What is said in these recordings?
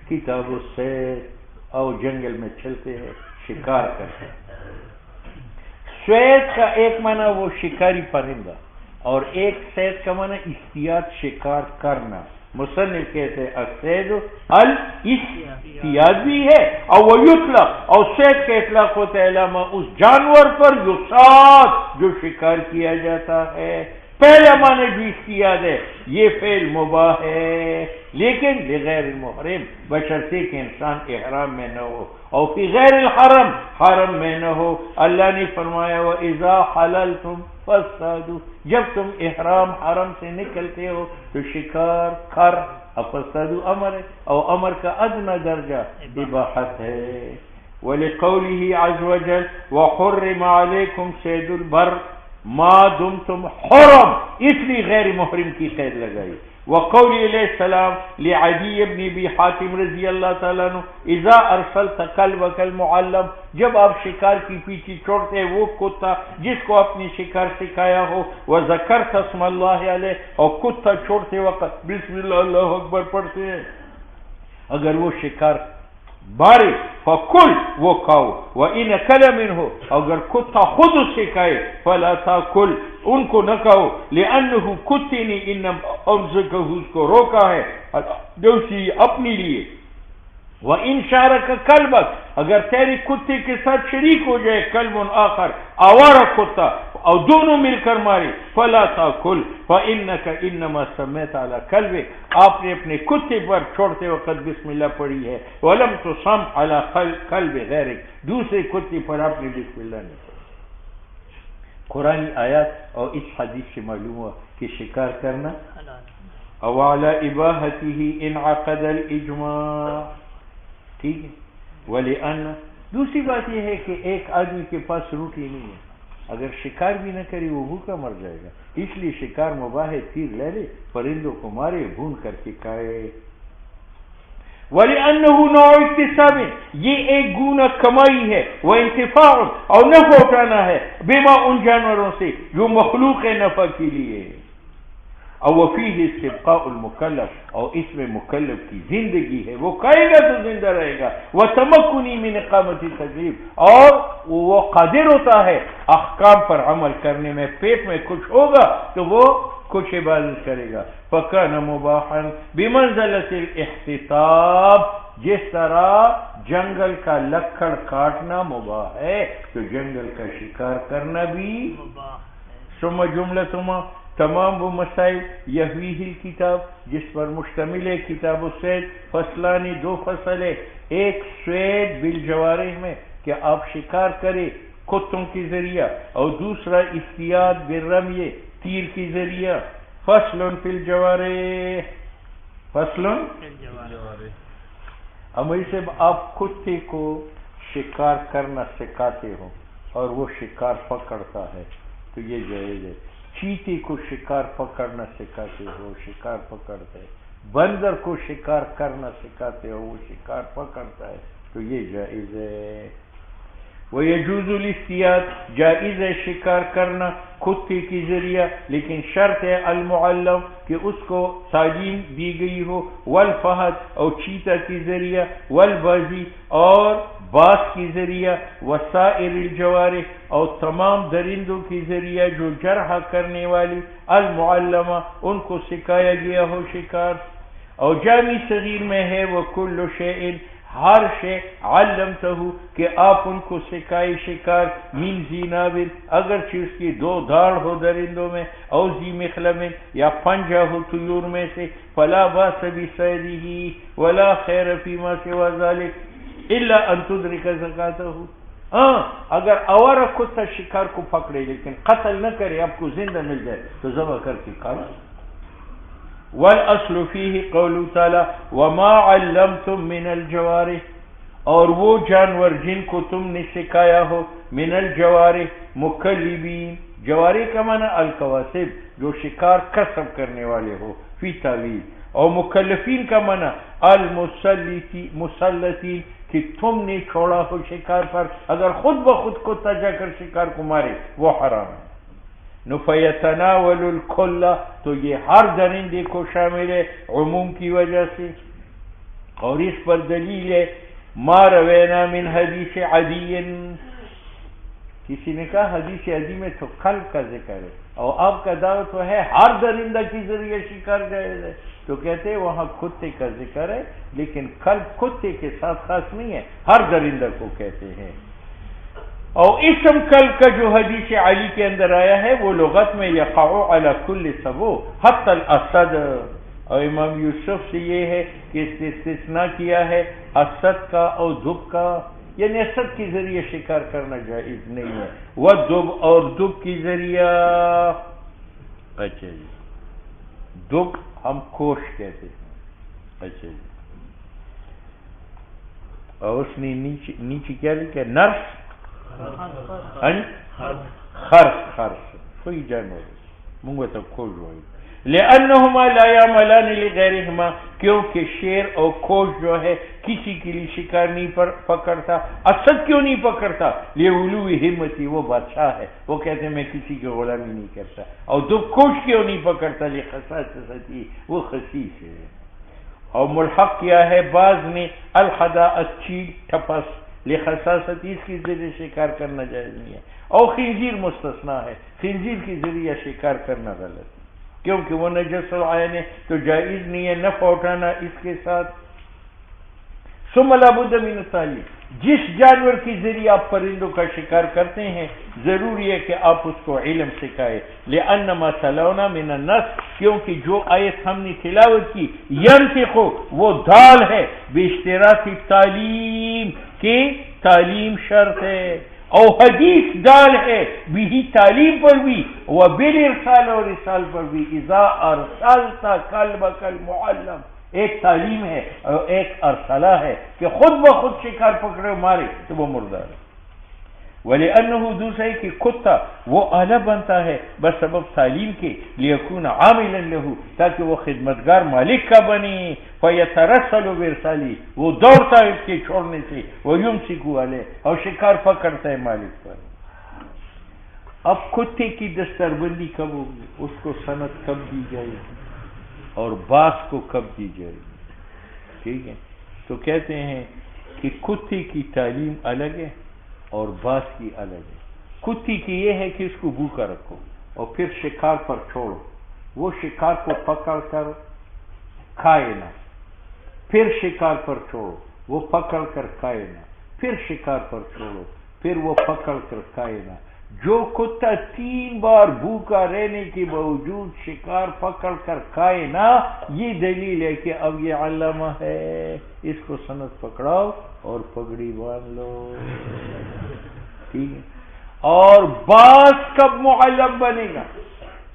کتاب الصید، او جنگل میں چلتے ہیں شکار کرتے ہیں۔ سوید کا ایک معنی وہ شکاری پرندہ، اور ایک صید کا معنی اصطیاد شکار کرنا۔ مصنف کہتے ہیں الصید الاصطیاد بھی ہے اور وہ یطلق، اور صید کا اطلاق ہوتا ہے علامہ اس جانور پر یصاد جو شکار کیا جاتا ہے۔ پہلا معنی جو اصطیاد ہے یہ فعل مباح ہے، لیکن بغیر المحرم، بشرطے کہ انسان احرام میں نہ ہو، اور فی غیر الحرم، حرم میں نہ ہو۔ اللہ نے فرمایا وَإِذَا حَلَلْتُمْ فَاصْطَادُوا، جب تم احرام حرم سے نکلتے ہو تو شکار کر۔ فَاصْطَادُوا امر ہے، اور امر کا ادنی درجہ اباحت ہے۔ وَلِقَوْلِهِ عَزَّ وَجَلَّ وَحُرِّمَ عَلَيْكُمْ صَيْدُ الْبَرِّ ما دمتم حرم، اس لیے غیر محرم کی قید لگائی۔ وقول علیہ السلام لعدی بن ابی حاتم رضی اللہ تعالیٰ عنہ اذا ارسلت کلبک المعلم، جب آپ شکار کی پیچھے چھوڑتے ہیں وہ کتا جس کو اپنی شکار سکھایا ہو، وذکرت اسم اللہ علیہ، اور کتا چھوڑتے وقت بسم اللہ اللہ اکبر پڑھتے ہیں، اگر وہ شکار بارے فکل، وہ کھاؤ، وَإِنْ أَكَلَ مِنْهُ، اگر کتا خود اس سے کھائے فلا تاکل، ان کو نہ کھاؤ، لِأَنَّهُ کتے نے انما امسکہ اس کو روکا ہے دوسری اپنی لیے۔ وَإِنْ شَارَكَ كَلْبَكَ، اگر تیری کتے کے ساتھ شریک ہو جائے کلب آخر آوارہ کتا اور دونوں مل کر مارے فلا تاکل فإنك انما سميت على كلبك، آپ نے اپنے کتے پر چھوڑتے وقت بسم اللہ پڑھی ہے، ولم تصم على كلب غيرك، دوسرے کتے پر آپ نے بسم اللہ نہیں پڑھی۔ قرآنی آیات اور اس حدیث سے معلوم ہوا کہ شکار کرنا او على اباحته انعقد الاجماع، ٹھیک ہے۔ وَلِأَنَّ، دوسری بات یہ ہے کہ ایک آدمی کے پاس روٹی نہیں ہے، اگر شکار بھی نہ کرے وہ بھوکا مر جائے گا، اس لیے شکار مباح ہے، تیر لے لے، پرندوں کو مارے، بھون کر کے کھائے۔ وَلِأَنَّهُ نوع اکتساب، یہ ایک گنا کمائی ہے، وَانتفاع، اور نفع اٹھانا ہے، بما ان جانوروں سے جو مخلوق نفع کے لیے، اور وفیہ استبقاء المکلف، اور اس میں مکلف کی زندگی ہے، وہ کھائے گا تو زندہ رہے گا، وتمکنی من اقامت التکلیف، اور وہ قادر ہوتا ہے احکام پر عمل کرنے میں، پیٹ میں کچھ ہوگا تو وہ کچھ عبادت کرے گا۔ فکان مباحا بمنزلۃ الاحتساب، جس طرح جنگل کا لکڑ کاٹنا مباح ہے تو جنگل کا شکار کرنا بھی مباح ہے۔ ثم جملۃ تمام وہ مسائل یحویہ الکتاب جس پر مشتمل ہے کتاب الصید، فصلانی، دو فصل ہے، ایک صید بالجوارح میں کہ آپ شکار کرے کتوں کے ذریعہ، اور دوسرا اصطیاد بالرمی، تیر کے ذریعہ۔ فصل فی الجوارح، فصل امر سے آپ کتے کو شکار کرنا سکھاتے ہو اور وہ شکار پکڑتا ہے تو یہ جائز ہے۔ چیتے کو شکار پکڑنا سکھاتے ہو، شکار پکڑتا ہے۔ بندر کو شکار کرنا سکھاتے ہو، وہ شکار پکڑتا ہے تو یہ جائز ہے۔ وَيَجُوزُ الْاصْطِيَادُ، جائز ہے شکار کرنا کتے کے ذریعہ، لیکن شرط ہے المعلم کہ اس کو تعلیم دی گئی ہو، والفہد، اور چیتا کے ذریعہ، والبازی، اور باز کے ذریعہ، وسائر الجوارح، اور تمام درندوں کے ذریعہ جو جرح کرنے والی، المعلمہ، ان کو سکھایا گیا ہو شکار۔ اور جامع صغیر میں ہے وَكُلُّ شَيْءٍ، ہر شے علمتہ کہ آپ ان کو سکھائے شکار، من ذی ناب، اگرچہ اس کی دو دھاڑ ہو درندوں میں، او ذی مخلب، یا پنجہ ہو طیور میں سے، فلا باس بصیدہ ولا خیر فیما سوا ذلک الا ان تدرک زکاتہ۔ ہاں اگر آوارہ کتا شکار کو پکڑے لیکن قتل نہ کرے، آپ کو زندہ مل جائے تو ذبح کر کے کھانا۔ والاصل فیہ قول تعالی وما علمتم من الجوارح، اور وہ جانور جن کو تم نے سکھایا ہو، من الجوارح مکلبین، جوارح کا معنی الکواسب، جو شکار کسب کرنے والے ہو، فی تعویل، اور مکلفین کا معنی المسلطین، کہ تم نے چھوڑا ہو شکار پر، اگر خود بخود کتا جا کر شکار کو مارے وہ حرام ہے۔ فیتناول الکل، تو یہ ہر درندے کو شامل ہے عموم کی وجہ سے۔ اور اس پر دلیل ہے ما روینا من حدیث عدی، کسی نے کہا حدیث عدی میں تو کلب کا ذکر ہے، اور آپ کا دعویٰ تو ہے ہر درندہ کی ذریعے شکار جائز ہے، تو کہتے ہیں وہاں کتے کا ذکر ہے، لیکن کلب کتے کے ساتھ خاص نہیں ہے، ہر درندہ کو کہتے ہیں۔ اور اسم کلب کا جو حدیث علی کے اندر آیا ہے وہ لغت میں یقع علی کل سبو حتی الاسد، اور امام یوسف سے یہ ہے کہ اس نے استثناء کیا ہے اسد کا اور دب کا، یعنی اسد کے ذریعے شکار کرنا جائز نہیں ہے، وہ دب اور دب کی ذریعہ، اچھا جی دب ہم کوش کہتے ہیں، اچھا جی، اور اس نے نیچے کیا لکھا ہے نرس خرس کوئی جانور منگو تو کھوج ہوئی، لأنہما لا یعملان لغیرہما، کیونکہ شیر اور کھوج جو ہے کسی کے لیے شکار نہیں پکڑتا۔ اسد کیوں نہیں پکڑتا؟ لعلو ہمتی، وہ بادشاہ ہے، وہ کہتے ہیں میں کسی کی غلامی نہیں کرتا۔ اور دب کھوج کیوں نہیں پکڑتا؟ لخساستی، وہ خسیس ہے۔ اور ملحق کیا ہے بعض نے الحدا اچھی ٹھپس، لخساستی، اس کی ذریعے شکار کرنا جائز نہیں ہے، اور خنزیر مستثنا ہے، خنزیر کی ذریعے شکار کرنا غلط ہے کیونکہ وہ نجس العین ہے، تو جائز نہیں ہے نفع اٹھانا اس کے ساتھ۔ ثم لا بد من التعلیم، جس جانور کے ذریعے آپ پرندوں کا شکار کرتے ہیں ضروری ہے کہ آپ اس کو علم سکھائے، لأن ما تلونا من النص، کیونکہ جو آیت ہم نے تلاوت کی ینطق، وہ دال ہے باشتراط تعلیم، کہ تعلیم شرط ہے، اور حدیث دال ہے بھی تعلیم پر بھی، وبالارسال، اور ارسال پر بھی، اذا ارسلت کلبک المعلم، ایک تعلیم ہے اور ایک ارسلہ ہے کہ خود بخود شکار پکڑے مارے تو وہ مردار ہے۔ وَلِأَنَّهُ، دوسرے کہ کتا وہ آلہ بنتا ہے بس سبب تعلیم کے، لِيَكُونَ عَامِلًا لَهُ، تاکہ وہ خدمتگار مالک کا بنے، فَيَتَرَسَّلُ بِإِرْسَالِهِ، وہ دوڑتا ہے اس کے چھوڑنے سے، وَيُمْسِكُ عَلَيْهِ، اور شکار پکڑتا ہے مالک پر۔ اب کتے کی دستربندی کب ہوگی، اس کو سند کب دی جائے گی، اور باز کو کب دی جائے گی، ٹھیک ہے؟ تو کہتے ہیں کہ کتے کی تعلیم الگ ہے اور باز کی الگ ہے۔ کتی کی یہ ہے کہ اس کو بھوکا رکھو اور پھر شکار پر چھوڑو، وہ شکار کو پکڑ کر کھائے نہ، پھر شکار پر چھوڑو، وہ پکڑ کر کھائے نہ، پھر شکار پر چھوڑو، پھر وہ پکڑ کر کھائے نہ۔ جو کتا 3 بار بھوکا رہنے کے باوجود شکار پکڑ کر کھائے نہ، یہ دلیل ہے کہ اب یہ علامہ ہے، اس کو سند پکڑاؤ اور پگڑی باندھ لو، ٹھیک ہے؟ اور باز کب معلم بنے گا؟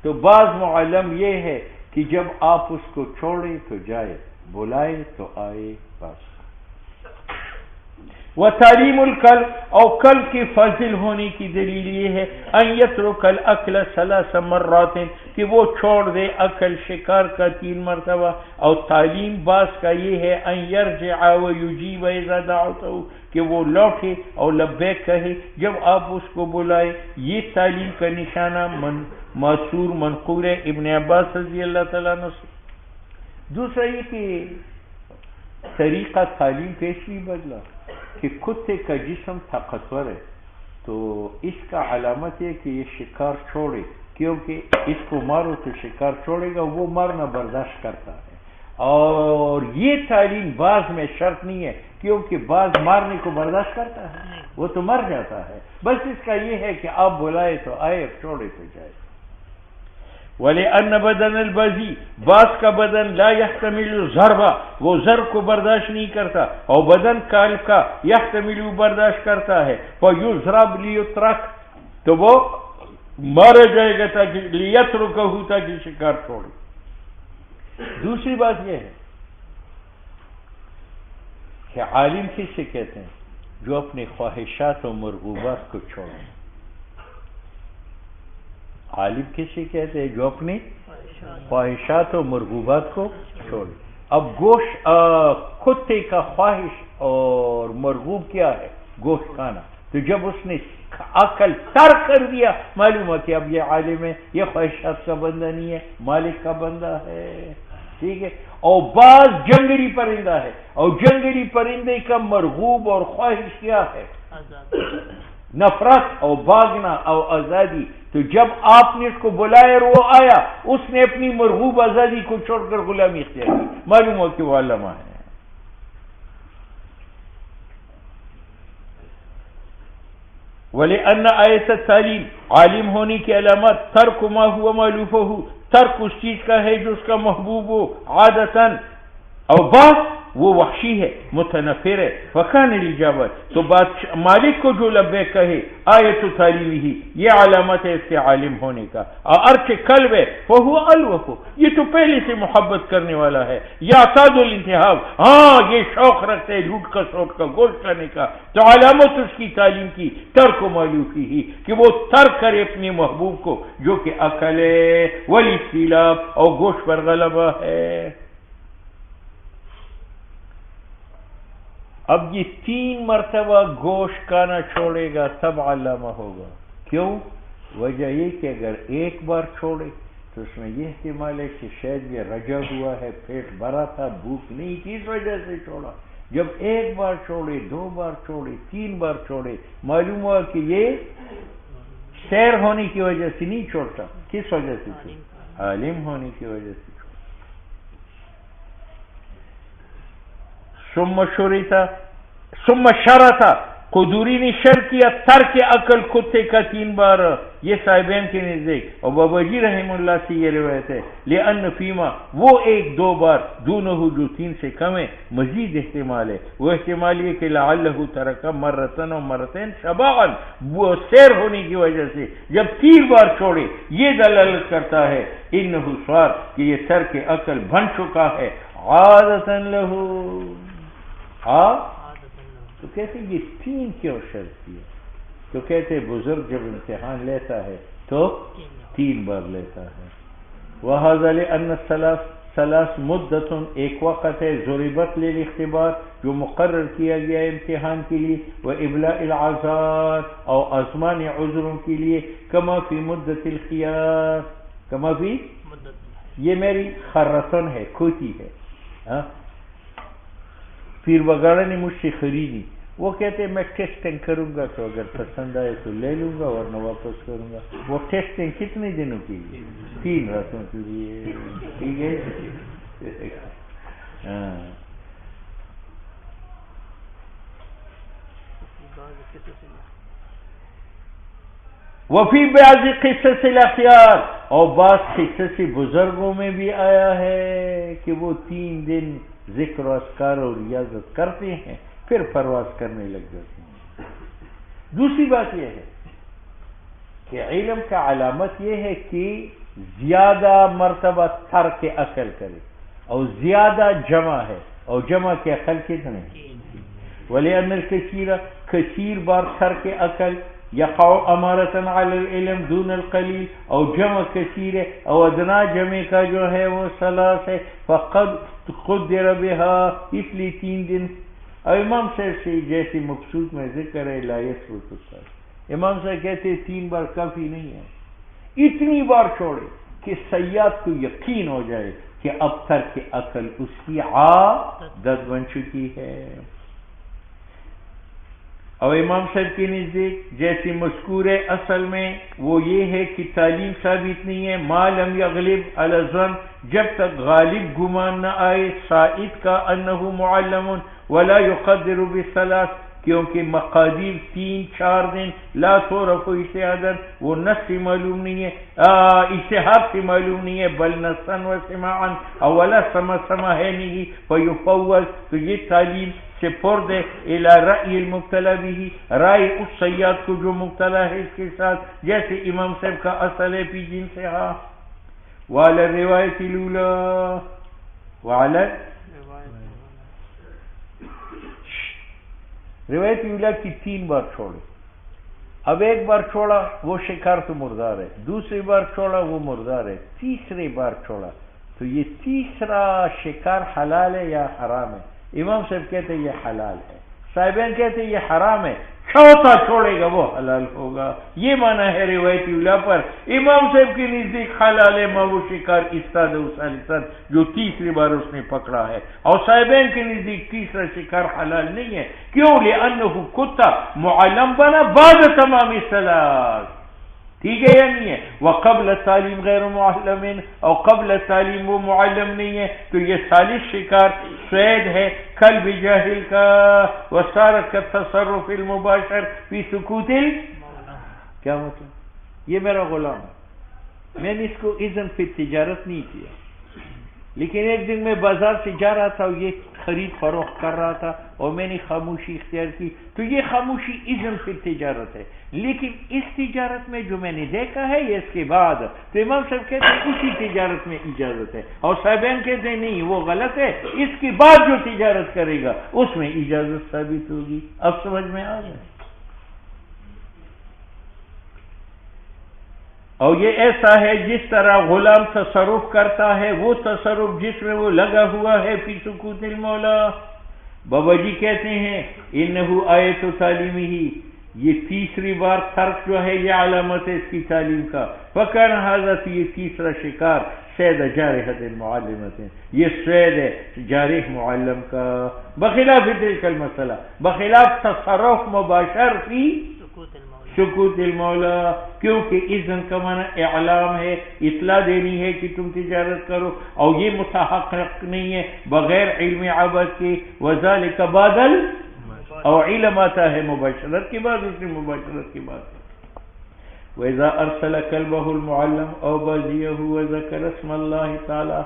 تو باز معلم یہ ہے کہ جب آپ اس کو چھوڑے تو جائے، بلائے تو آئے، بس۔ وتعلیم الکلب، اور کلب کے فضل ہونے کی دلیل یہ ہے ان یترک الاکل 3 مرات، کہ وہ چھوڑ دے اکل شکار کا 3 مرتبہ، اور تعلیم باز کا یہ ہے ان یرجع ویجیب اذا دعوتہ، کہ وہ لوٹے اور لبیک کہے جب آپ اس کو بلائے۔ یہ تعلیم کا نشانہ معصور منقول ہے ابن عباس رضی اللہ تعالیٰ عنہ سے۔ دوسرا یہ کہ طریقہ تعلیم کا اس لیے بدلا کہ کتے کا جسم طاقتور ہے، تو اس کا علامت ہے کہ یہ شکار چھوڑے، کیونکہ اس کو مارو تو شکار چھوڑے گا، وہ مرنا برداشت کرتا ہے۔ اور یہ تعلیم باز میں شرط نہیں ہے، کیونکہ باز مارنے کو برداشت کرتا ہے، وہ تو مر جاتا ہے، بس اس کا یہ ہے کہ آپ بلائے تو آئے، چھوڑے تو جائے۔ وَلِأَنَّ بَدَنَ الْبَزِي، باز کا بدن لا يحتمل ضربہ، وہ ضرب کو برداشت نہیں کرتا، اور بدن کلب کا يحتمل برداشت کرتا ہے، فَيُضْرَبْ لِيُتْرَكْ، تو وہ مارا جائے گا تاکہ لِيَتْرُكَهُ، تاکہ شکار چھوڑے۔ دوسری بات یہ ہے کہ عالم کس سے کہتے ہیں؟ جو اپنے خواہشات و مرغوبات کو چھوڑیں۔ عالم کسی کہتے ہیں؟ جو اپنی خواہشات و مرغوبات کو چھوڑے۔ اب گوشت، کتے کا خواہش اور مرغوب کیا ہے؟ گوشت کھانا، تو جب اس نے عقل ترک کر دیا، معلوم ہے کہ اب یہ عالم ہے، یہ خواہشات کا بندہ نہیں ہے، مالک کا بندہ ہے۔ ٹھیک ہے. اور بعض جنگلی پرندہ ہے, اور جنگلی پرندے کا مرغوب اور خواہش کیا ہے؟ نفرت اور بھاگنا اور آزادی. تو جب آپ نے اس کو بلایا اور وہ آیا, اس نے اپنی مرغوب آزادی کو چھوڑ کر غلامی اختیار کی. معلوم ہو کہ وہ علامہ ہے. وَلِأَنَّ آیت تعلیم, عالم ہونے کی علامت ترک ما ہوا مالوف ہو, ترک اس چیز کا ہے جو اس کا محبوب ہو عادتاً, اور بات وہ وحشی ہے, متنفر ہے. فکان الاجابت, تو بات مالک کو جو لبیک کہے آیت تعلیم ہی یہ علامت ہے اس کے عالم ہونے کا. ارچ قلب ہے فہو الوف, یہ تو پہلے سے محبت کرنے والا ہے. یا تعد الانتہاب, ہاں یہ شوق رکھتے ہے لوٹ کا سوٹ کا گوشت کھانے کا, تو علامت اس کی تعلیم کی ترک و مالوفی ہی کہ وہ ترک کرے اپنے محبوب کو جو کہ عقل ہے, والاختلاف اور گوشت پر غلبہ ہے. اب یہ 3 مرتبہ گوشت کھانا چھوڑے گا تب علامہ ہوگا. کیوں؟ وجہ یہ کہ اگر ایک بار چھوڑے تو اس میں یہ احتمال ہے کہ شاید یہ رجا ہوا ہے, پیٹ بھرا تھا, بھوک نہیں تھی, اس وجہ سے چھوڑا. جب ایک بار چھوڑے, 2 بار چھوڑے, 3 بار چھوڑے, معلوم ہوا کہ یہ سیر ہونے کی وجہ سے نہیں چھوڑتا. کس وجہ سے چھوڑا؟ عالم ہونے کی وجہ سے. ثم شرطا, قدوری نے شر کیا ترک عقل کتے کا 3 بار. یہ صاحبین کے نزدیک اور باباجی رحم اللہ سے یہ روایت ہے. لأن فیما, وہ 1-2 بار, دونہ جو 3 سے کم ہے, مزید احتمال ہے. وہ احتمال یہ کہ لعلہ ترک مرتن و مرتين شبعا, وہ سیر ہونے کی وجہ سے جب 3 بار چھوڑے, یہ دلالت کرتا ہے انہ صار کہ یہ ترک عقل بن چکا ہے عادتا لہو. تو کہتے یہ 3 کیوں شرط کیا؟ تو کہتے بزرگ جب امتحان لیتا ہے تو 3 بار لیتا ہے. وَهَذَا لِأَنَّ الثَّلَاث مدت, ایک وقت ہے, ضربت للاختبار, جو مقرر کیا گیا ہے امتحان کے لیے, وَإِبْلَاءِ الْعَذَارِ, اور آزمان عذروں کے لیے, کما فی مدت الخیار, کما فی, یہ میری خرطن ہے, کھوتی ہے. پیر وگاڑا نے مجھ سے خریدی, وہ کہتے میں ٹیسٹنگ کروں گا تو اگر پسند آئے تو لے لوں گا ورنہ واپس کروں گا. وہ ٹیسٹنگ کتنے دنوں کی لیے؟ 3 راتوں کے لیے. ٹھیک ہے. وفی بعض قصص الاخیار, اور بعض قصص بزرگوں میں بھی آیا ہے کہ وہ 3 دن ذکر و اذکار اور ریاضت کرتے ہیں, پھر پرواز کرنے لگ جاتے ہیں. دوسری بات یہ ہے کہ علم کا علامت یہ ہے کہ زیادہ مرتبہ ترک عقل کرے, اور زیادہ جمع ہے, اور جمع کے عقل کتنے ہیں؟ وَلِأَنَّ الْكَثِيرَ, کثیر بار ترک عقل یقع امارتاً علی العلم دون القلیل, اور جمع کثیر ہے, اور ادنا جمع کا جو ہے وہ 3 ہے. فقد قدر بها, اس لیے 3 دن. اور امام صاحب سے جیسے مقصود میں ذکر ہے لا يثبت الصلاة, امام صاحب کہتے 3 بار کافی نہیں ہے, اتنی بار چھوڑے کہ سیاد کو یقین ہو جائے کہ اب ترک عقل اس کی عادت بن چکی ہے. اور امام صاحب کے نزدیک جیسی مذکور ہے اصل میں وہ یہ ہے کہ تعلیم ثابت نہیں ہے ما لم یغلب علی الظن, جب تک غالب گمان نہ آئے سائد کا انہ معلم ولا یقدر بالثلاث, کیونکہ مقادیر 3-4 دن لا تعرف اجتہادا, وہ نص سے معلوم نہیں ہے, اجتہاد سے معلوم نہیں ہے, بل نصا و سماعا, اولا سما ہے نہیں, فیفوض, تو یہ تعلیم سے پرد ہے الى رأی المبتلا بھی, رائے اس سیاد کو جو مبتلا ہے اس کے ساتھ, جیسے امام صاحب کا اصل ہے پی جن سے ہاں. وعلی الروایت الاولی, وعلی روایت اولا کی 3 بار چھوڑے. اب ایک بار چھوڑا وہ شکار تو مردار ہے, دوسری بار چھوڑا وہ مردار ہے, تیسری بار چھوڑا تو یہ تیسرا شکار حلال ہے یا حرام ہے؟ امام صاحب کہتے ہیں یہ حلال ہے. صاحبین کہتے ہیں یہ حرام ہے، چوتھا چھوڑے گا وہ حلال ہوگا. یہ معنی ہے روایتی اولا پر. امام صاحب کے نزدیک حلال ہے وہ شکار استاد ثالثاً جو تیسری بار اس نے پکڑا ہے، اور صاحبین کے نزدیک تیسرا شکار حلال نہیں ہے. کیوں؟ لأنہ کتا معلم بنا بعد تمام الثلاث. ٹھیک ہے یا نہیں ہے؟ وقبل تعلیم غیر معلم، اور قبل تعلیم وہ معلم نہیں ہے، تو یہ ثالث شکار صید ہے کلب جاہل کا. وصارت کا تصرف المباشر فی سکوت کیا مطلب؟ یہ میرا غلام ہے، میں نے اس کو اذن فی تجارت نہیں کیا، لیکن ایک دن میں بازار سے جا رہا تھا اور یہ خرید فروخت کر رہا تھا اور میں نے خاموشی اختیار کی، تو یہ خاموشی اذن فی تجارت ہے. لیکن اس تجارت میں جو میں نے دیکھا ہے یہ اس کے بعد، تو امام صاحب کہتے ہیں اسی تجارت میں اجازت ہے، اور صاحبین کہتے ہیں نہیں وہ غلط ہے، اس کے بعد جو تجارت کرے گا اس میں اجازت ثابت ہوگی. اب سمجھ میں آ گیا؟ اور یہ ایسا ہے جس طرح غلام تصرف کرتا ہے، وہ تصرف جس میں وہ لگا ہوا ہے فی سکوت المولا. بابا جی کہتے ہیں انہو آیت و تعلیمی ہی، یہ تیسری بار ترک جو ہے یہ علامت ہے اس کی تعلیم کا. فکر حضرت یہ تیسرا شکار سید جارحۃ المعلمت ہے، یہ سید ہے جارح معلم کا. بخلاف تلک المسئلہ، بخلاف تصرف مباشر فی سکوت المولا، کیونکہ اذن کا معنی اعلام ہے، اطلاع دینی ہے کہ تم تجارت کرو، اور یہ متحقق نہیں ہے بغیر علم عبد کے. وذالک بادل اور علم آتا ہے مباشرت کے بعد، اس نے مباشرت کے بعد. وَإِذَا أَرْسَلَ كَلْبَهُ الْمُعَلَّمُ أَوْ بَازِيَهُ وَذَكَرَ اسْمَ اللَّهِ تَعَالَى